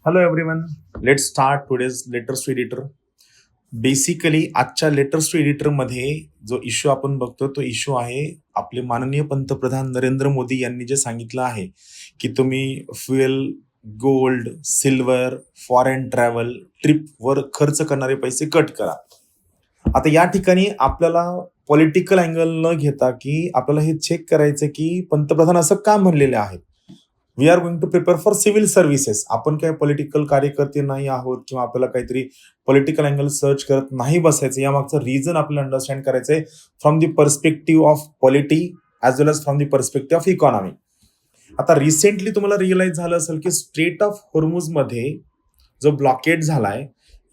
Hello everyone. Let's start today's letters to editor. Basically आजच्या letters to editor मध्ये जो issue आपण बघतो तो इश्यू आहे आपले माननीय पंतप्रधान नरेंद्र मोदी यांनी जे सांगितलं आहे की तुम्ही fuel, gold, silver, foreign travel, ट्रिपवर खर्च करणारे पैसे कट करा. आता या ठिकाणी आपल्याला पॉलिटिकल अँगल न घेता की आपल्याला हे चेक करायचं की पंतप्रधान असं का म्हणलेले आहेत. We are going to prepare for civil services. आपण काय पॉलिटिकल कार्यकर्ते नाही आहोत किंवा आपल्याला काहीतरी पॉलिटिकल अँगल सर्च करत नाही बसायचं. यामागचं रिझन आपल्याला अंडरस्टँड करायचंय from the perspective of polity as well as from the perspective of economy. आता रिसेंटली तुम्हाला रिअलाइज झालं असेल की स्ट्रेट ऑफ होर्मुझ मध्ये जो ब्लॉकेट झालाय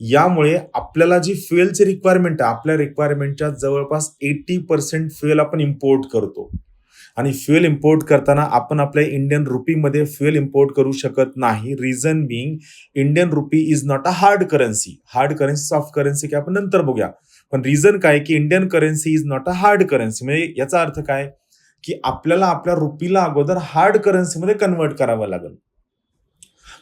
यामुळे आपल्याला जी फ्युएलची रिक्वायरमेंट आहे आपल्या रिक्वायरमेंटच्या जवळपास 80% फ्युएल आपण इम्पोर्ट करतो आणि फ्युएल इम्पोर्ट करताना आपण आपल्या इंडियन रुपीमध्ये फ्युएल इम्पोर्ट करू शकत नाही. Reason being Indian rupee is not a hard currency. Hard currency soft currency काय आपण नंतर बघूया. पण रिझन काय की Indian currency is not a hard currency. म्हणजे याचा अर्थ काय की आपल्याला आपल्या रुपीला अगोदर हार्ड करन्सीमध्ये कन्वर्ट करावं लागेल.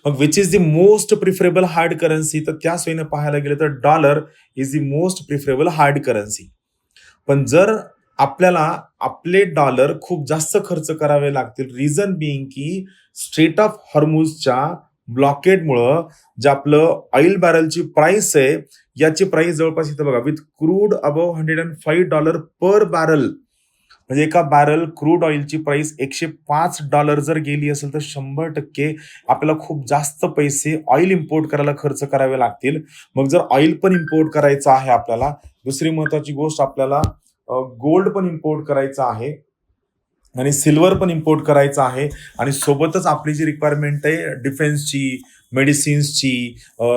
मग which is the most preferable hard currency, तर त्या सोयीनं पाहायला गेलं तर dollar is the most preferable hard currency. पण जर आपल्याला आपले डॉलर खूप जास्त खर्च करावे लागतील, रिझन बिंग की स्ट्रेट ऑफ हॉर्मुझच्या ब्लॉकेटमुळं जे आपलं ऑइल बॅरलची प्राइस आहे याची प्राइस जवळपास इथं बघा with crude above $105 per barrel. म्हणजे एका बॅरल क्रूड ऑइलची प्राइस $105 जर गेली असेल तर 100% आपल्याला खूप जास्त पैसे ऑइल इम्पोर्ट करायला खर्च करावे लागतील. मग जर ऑइल पण इम्पोर्ट करायचं आहे आपल्याला, दुसरी महत्वाची गोष्ट आपल्याला गोल्ड पण इम्पोर्ट करायचं आहे आणि सिल्वर पण इम्पोर्ट करायचं आहे आणि सोबतच आपली जी रिक्वायरमेंट आहे डिफेन्सची, मेडिसिन्सची,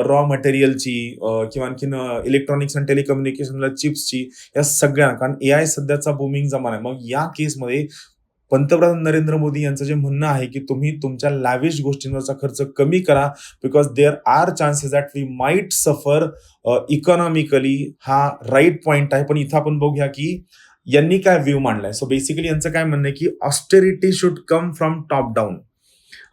रॉ मटेरियलची किंवा आणखीन इलेक्ट्रॉनिक्स आणि टेलिकम्युनिकेशनला चिप्सची, या सगळ्या, कारण AI सध्याचा बूमिंग जमाना आहे. मग या केसमध्ये पंतप्रधान नरेंद्र मोदी यांचं जे म्हणणं आहे की तुम्ही तुमच्या लॅविश गोष्टींवरचा खर्च कमी करा because there are chances that we might suffer economically. हा राईट पॉइंट आहे. पण इथं आपण बघूया की यांनी काय व्ह्यू मांडलाय. सो बेसिकली यांचं काय म्हणणं आहे की austerity should come from top down.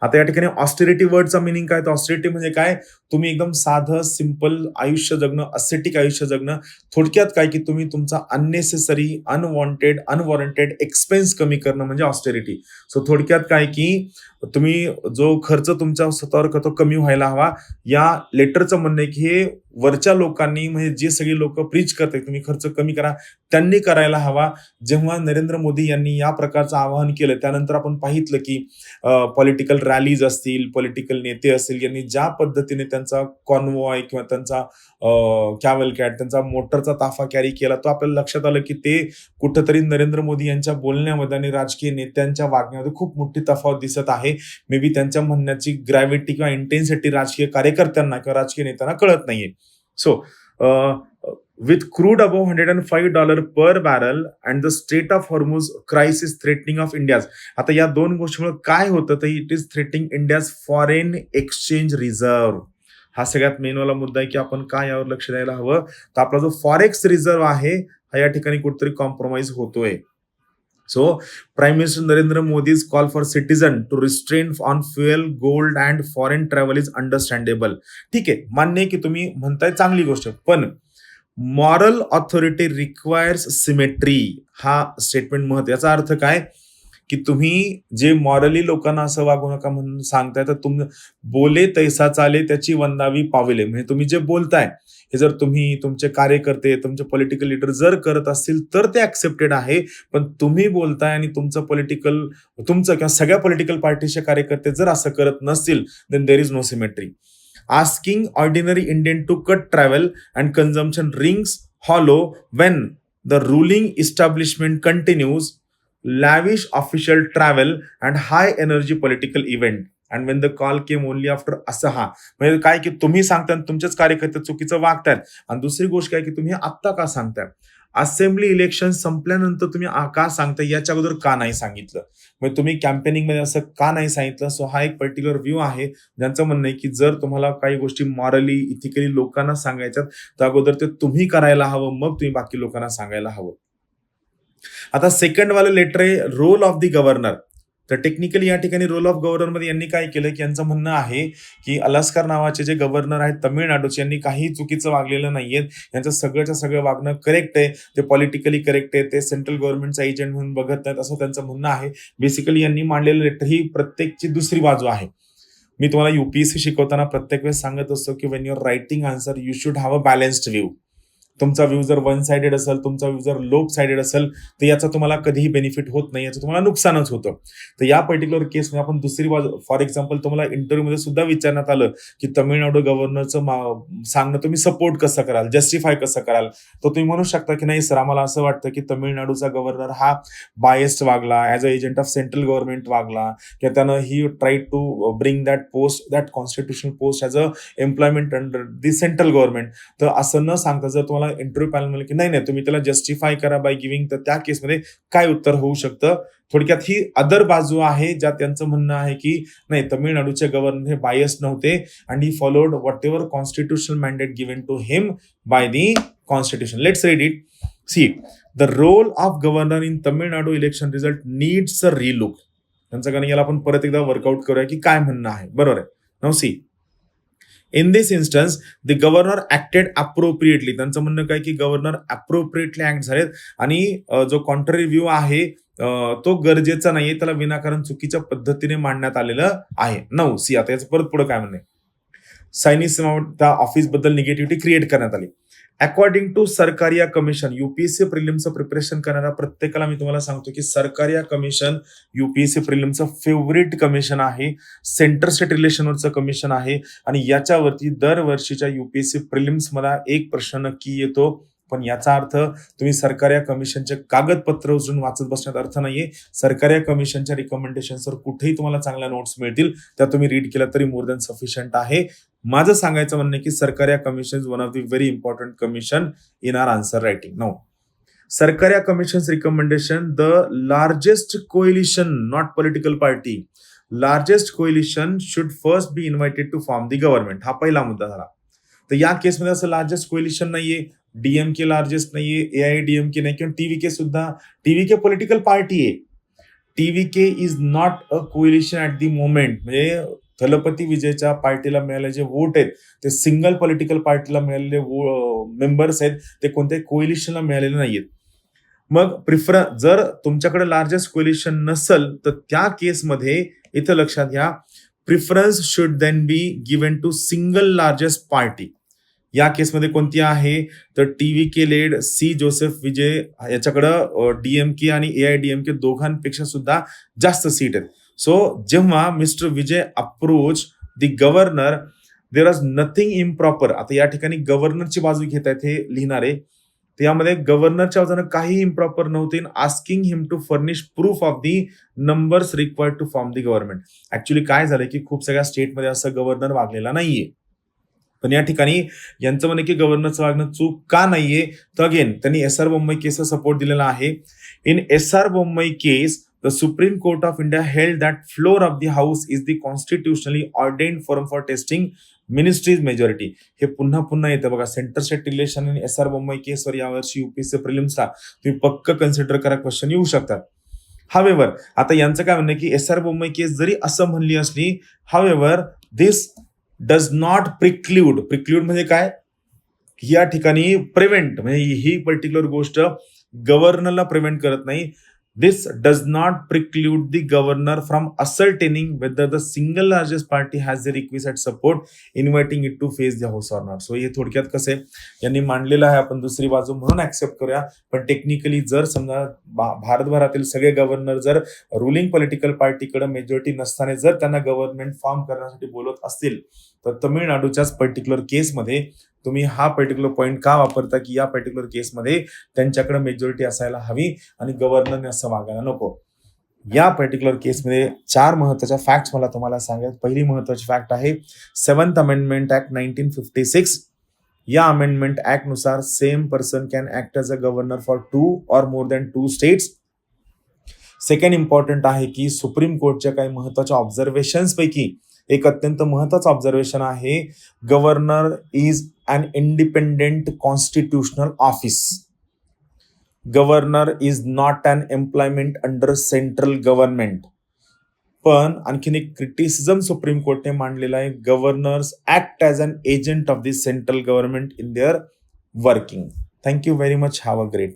आता या ठिकाणी ऑस्टेरिटी वर्डचा मिनिंग काय, तर ऑस्टेरिटी म्हणजे काय, तुम्ही एकदम साधं सिंपल आयुष्य जगणं, असेटिक आयुष्य जगणं. थोडक्यात काय की तुम्ही तुमचा अननेसेसरी, अनवॉरंटेड एक्सपेन्स कमी करणं म्हणजे ऑस्टेरिटी. सो थोडक्यात काय की तुम्ही जो खर्च तुमच्या स्वतःवर करतो कमी व्हायला हवा. या लेटरचं म्हणणं आहे की हे वरच्या लोकांनी, म्हणजे जे सगळी लोक प्रीच करतात तुम्ही खर्च कमी करा, त्यांनी करायला हवा. जेव्हा नरेंद्र मोदी यांनी या प्रकारचं आवाहन केलं त्यानंतर आपण पाहितलं की पॉलिटिकल रॅलीज असतील, पॉलिटिकल नेते असतील, यांनी ज्या पद्धतीने त्यांचा कॉन्वॉय किंवा त्यांचा कॅव्हलकॅड, त्यांचा मोटरचा ताफा कॅरी केला, तो आपल्याला लक्षात आलं की ते कुठंतरी नरेंद्र मोदी यांच्या बोलण्यामध्ये आणि राजकीय नेत्यांच्या वागण्यामध्ये खूप मोठी तफावत दिसत आहे. मे बी त्यांच्या म्हणण्याची ग्रॅव्हिटी किंवा इंटेन्सिटी राजकीय कार्यकर्त्यांना किंवा राजकीय नेत्यांना कळत नाहीये. So with crude above $105 per barrel and the Strait of Hormuz crisis threatening of India's. आता या दोन गोष्टींमुळे काय होतं तर it is threatening India's foreign exchange reserve. हा सगळ्यात मेन वाला मुद्दा आहे की आपण काय यावर लक्ष द्यायला हवं. तर आपला जो फॉरेक्स रिझर्व्ह आहे हा या ठिकाणी कुठेतरी कॉम्प्रोमाइज होतोय. So prime minister Narendra Modi's call for citizen to restrain on fuel, gold and foreign travel is understandable. ठीक आहे, मान्य आहे की तुम्ही म्हणताय, चांगली गोष्ट, पण मॉरल ऑथॉरिटी रिक्वायर्स सिमेट्री हा स्टेटमेंट महत्व. याचा अर्थ काय की तुम्ही जे मॉरली लोकांना असं वागू नका म्हणून सांगताय, तर तुम्ही बोले तैसा चाले त्याची वंदावी पावले. म्हणजे तुम्ही जे बोलताय हे जर तुम्ही, तुमचे कार्यकर्ते, तुमचे पॉलिटिकल लीडर जर करत असतील तर ते ऍक्सेप्टेड आहे. पण तुम्ही बोलताय आणि तुमचं किंवा सगळ्या पॉलिटिकल पार्टीचे कार्यकर्ते जर असं करत नसतील then there is no symmetry. Asking ordinary Indian to cut travel and consumption rings hollow when the ruling establishment continues lavish official travel and high energy political event and when the call came only after Asaha. म्हणजे काय की तुम्ही सांगताय तुमचेच कार्यकर्ते चुकीचं वागतायत आणि दुसरी गोष्ट काय की तुम्ही आत्ता का सांगताय, असेंब्ली इलेक्शन संपल्यानंतर तुम्ही का सांगताय, याच्या अगोदर का नाही सांगितलं, म्हणजे तुम्ही कॅम्पेनिंग मध्ये असं का नाही सांगितलं. सो हा एक पर्टिक्युलर व्ह्यू आहे ज्यांचं म्हणणं आहे की जर तुम्हाला काही गोष्टी मॉरली, इथिकली लोकांना सांगायच्यात तर अगोदर ते तुम्ही करायला हवं, मग तुम्ही बाकी लोकांना सांगायला हवं. आता सेकंड वाले लेटर आहे रोल ऑफ द गव्हर्नर. तर टेक्निकली या ठिकाणी रोल ऑफ गव्हर्नरमध्ये यांनी काय केलं की यांचं म्हणणं आहे की अलास्कर नावाचे जे गव्हर्नर आहेत तामिळनाडूचे यांनी काही चुकीचं वागलेलं नाहीये, यांचं सगळंच्या सगळं वागणं करेक्ट आहे, ते पॉलिटिकली करेक्ट आहे, ते सेंट्रल गव्हर्नमेंटचा एजंट म्हणून बघत नाहीत असं त्यांचं म्हणणं आहे. बेसिकली यांनी मांडलेलं लेटर ही प्रत्येकची दुसरी बाजू आहे. मी तुम्हाला UPSC शिकवताना प्रत्येक वेळेस सांगत असतो की Wien your writing answer you should have a balanced view. तुमचा व्ह्यू जर वन साइडेड असेल, तुमचा व्ह्यू जर लोप साइडेड असेल, तर याचा तुम्हाला कधीही बेनिफिट होत नाही, याचं तुम्हाला नुकसानच होतं. तर या पर्टिक्युलर केसमध्ये आपण दुसरी बाजू, फॉर एक्झाम्पल तुम्हाला इंटरव्ह्यूमध्ये सुद्धा विचारण्यात आलं की तमिळनाडू गव्हर्नरचं सांगणं तुम्ही सपोर्ट कसं कराल, जस्टिफाय कसं कराल, तर तुम्ही म्हणू शकता की नाही सर आम्हाला असं वाटतं की तमिळनाडूचा गव्हर्नर हा बायस्ड वागला, as a agent of central government वागला, किंवा त्यानं ही try to bring that constitutional post as a employment under the central government. तर असं न सांगता जर तुम्हाला इंटरव्ह्यू पॅनल म्हणलं की नाही तुम्ही त्याला जस्टिफाय करा बाय गिव्हिंग, तर त्या केसमध्ये काय उत्तर होऊ शकतं? थोडक्यात ही अदर बाजू आहे ज्यात त्यांचं म्हणणं आहे की नाही तमिळनाडूचे गव्हर्नर हे बायस नव्हते and he followed whatever constitutional mandate given to him by the constitution. Let's read it. See the role of governor in Tamil Nadu election result needs a relook. त्यांचं कारण याला आपण परत एकदा वर्कआउट करूया की काय म्हणणं आहे. बरोबर आहे. Now see, in this instance the governor acted appropriately. त्यांचं म्हणणं काय की गव्हर्नर अप्रोप्रिएटली ऍक्ट झालेत आणि जो कॉन्ट्ररी व्ह्यू आहे तो गरजेचा नाहीये, त्याला विनाकारण चुकीच्या पद्धतीने मांडण्यात आलेलं आहे. नऊ सी, आता याचं परत पुढे काय म्हणणे, सायनिस त्या ऑफिस बद्दल निगेटिव्हिटी क्रिएट करण्यात आली. According to Sarkaria commission, UPSC प्रिलिमचं प्रिपरेशन करणाऱ्या प्रत्येकाला मी तुम्हाला सांगतो की सरकारिया कमिशन UPSC प्रिलिमचं फेवरेट कमिशन आहे, सेंटर स्टेट रिलेशनवरचं कमिशन आहे आणि याच्यावरती दरवर्षीच्या UPSC प्रिलिम्स मला एक प्रश्न नक्की येतो. पण याचा अर्थ तुम्ही सरकारिया कमिशनचे कागदपत्र उचलून वाचत बसण्यात अर्थ नाहीये. सरकारिया कमिशनच्या रिकमेंडेशनवर कुठेही तुम्हाला चांगल्या नोट्स मिळतील, त्या तुम्ही रीड केल्या तरी मोर दॅन सफिशियंट आहे. माझं सांगायचं म्हणणं की Sarkaria commission is one of the very important commission in our answer writing. No, Sarkaria commission's recommendation, the largest coalition, not political party, largest coalition should first be invited to form the government. हा पहिला मुद्दा झाला. तर या केसमध्ये असं largest coalition नाहीये, DMK largest नाहीये, AIADMK नाही, किंवा TVK सुद्धा, TVK पॉलिटिकल पार्टी आहे. TVK is not a coalition at the moment. म्हणजे थलपती विजयच्या पार्टीला मिळालेले जे वोट आहेत ते सिंगल पॉलिटिकल पार्टीला मिळालेले मेंबर्स आहेत, ते कोणत्याही कोएलिशनला मिळालेले नाहीयेत. मग जर तुमच्याकडे लार्जेस्ट कोएलिशन नसेल तर त्या केसमध्ये इथं लक्षात घ्या, preference should then be given to single largest party. या केसमध्ये कोणती आहे तर TVK led C Joseph Vijay याच्याकडं DMK आणि AIADMK दोघांपेक्षा सुद्धा जास्त सीट आहेत. सो जेव्हा mister Vijay approach the governor, there is nothing improper. आता या ठिकाणी गव्हर्नरची बाजू घेत आहेत हे लिहिणारे, तर यामध्ये गव्हर्नरच्या बाजूने काही इम्प्रॉपर नव्हते in asking him to furnish proof of the numbers required to form the government. Actually काय झालं की खूप सगळ्या स्टेटमध्ये असं गव्हर्नर वागलेला नाहीये. पण या ठिकाणी यांचं म्हणणं की गव्हर्नरचं वागणं चूक का नाहीये, तर अगेन त्यांनी SR बोम्मई केसचा सपोर्ट दिलेला आहे. In SR Bommai case, the Supreme Court of India held that floor of the House is the constitutionally ordained forum for testing ministry's majority. हे पुन्हा पुन्हा येतं बघा, सेंटर स्टेट रिलेशन आणि SR बोम्मई केसवर यावर्षी UPSC प्रिलिम्सला तुम्ही पक्क कन्सिडर करा, क्वेश्चन येऊ शकतात. हावेवर आता यांचं काय म्हणणं की SR बोम्मई केस जरी असं म्हणली असली, हावेवर दिस डज नॉट प्रिक्ल्यूड म्हणजे काय, या ठिकाणी प्रिव्हेंट म्हणजे ही पर्टिक्युलर गोष्ट गव्हर्नरला प्रिव्हेंट करत नाही. This does not preclude the governor from ascertaining whether the single largest party has the requisite support, inviting it to face the house or not. So हे थोडक्यात कसं आहे, यांनी मांडलेलं आहे, आपण दुसरी बाजू म्हणून ऍक्सेप्ट करूया. पण टेक्निकली जर समजा भारतभरातील सगळे गव्हर्नर जर रुलिंग पॉलिटिकल पार्टीकडे मेजॉरिटी नसताना जर त्यांना गव्हर्नमेंट फॉर्म करण्यासाठी बोलत असतील, तर तमिळनाडूच्याच पर्टिक्युलर केसमध्ये तुम्ही हा पर्टिक्युलर पॉईंट का वापरता की या पर्टिक्युलर केसमध्ये त्यांच्याकडे मेजॉरिटी असायला हवी आणि गव्हर्नरने असं वागायला नको. या पर्टिक्युलर केसमध्ये 4 महत्वाच्या फॅक्ट्स मला तुम्हाला सांगायचं. पहिली महत्वाची फॅक्ट आहे 7th अमेंडमेंट ऍक्ट 1956. या अमेंडमेंट ऍक्ट नुसार same person can act as a governor for 2 or more than 2 states. Second important आहे की सुप्रीम कोर्टच्या काही महत्वाच्या ऑब्झर्वेशन्स पैकी एक अत्यंत महत्वाचं ऑब्झर्वेशन आहे, governor is an independent constitutional office. Governor is not an employment under central government. पण आणखीन एक क्रिटिसिझम सुप्रीम कोर्टने मांडलेला आहे, governors act as an agent of the central government in their working. Thank you very much. Have a great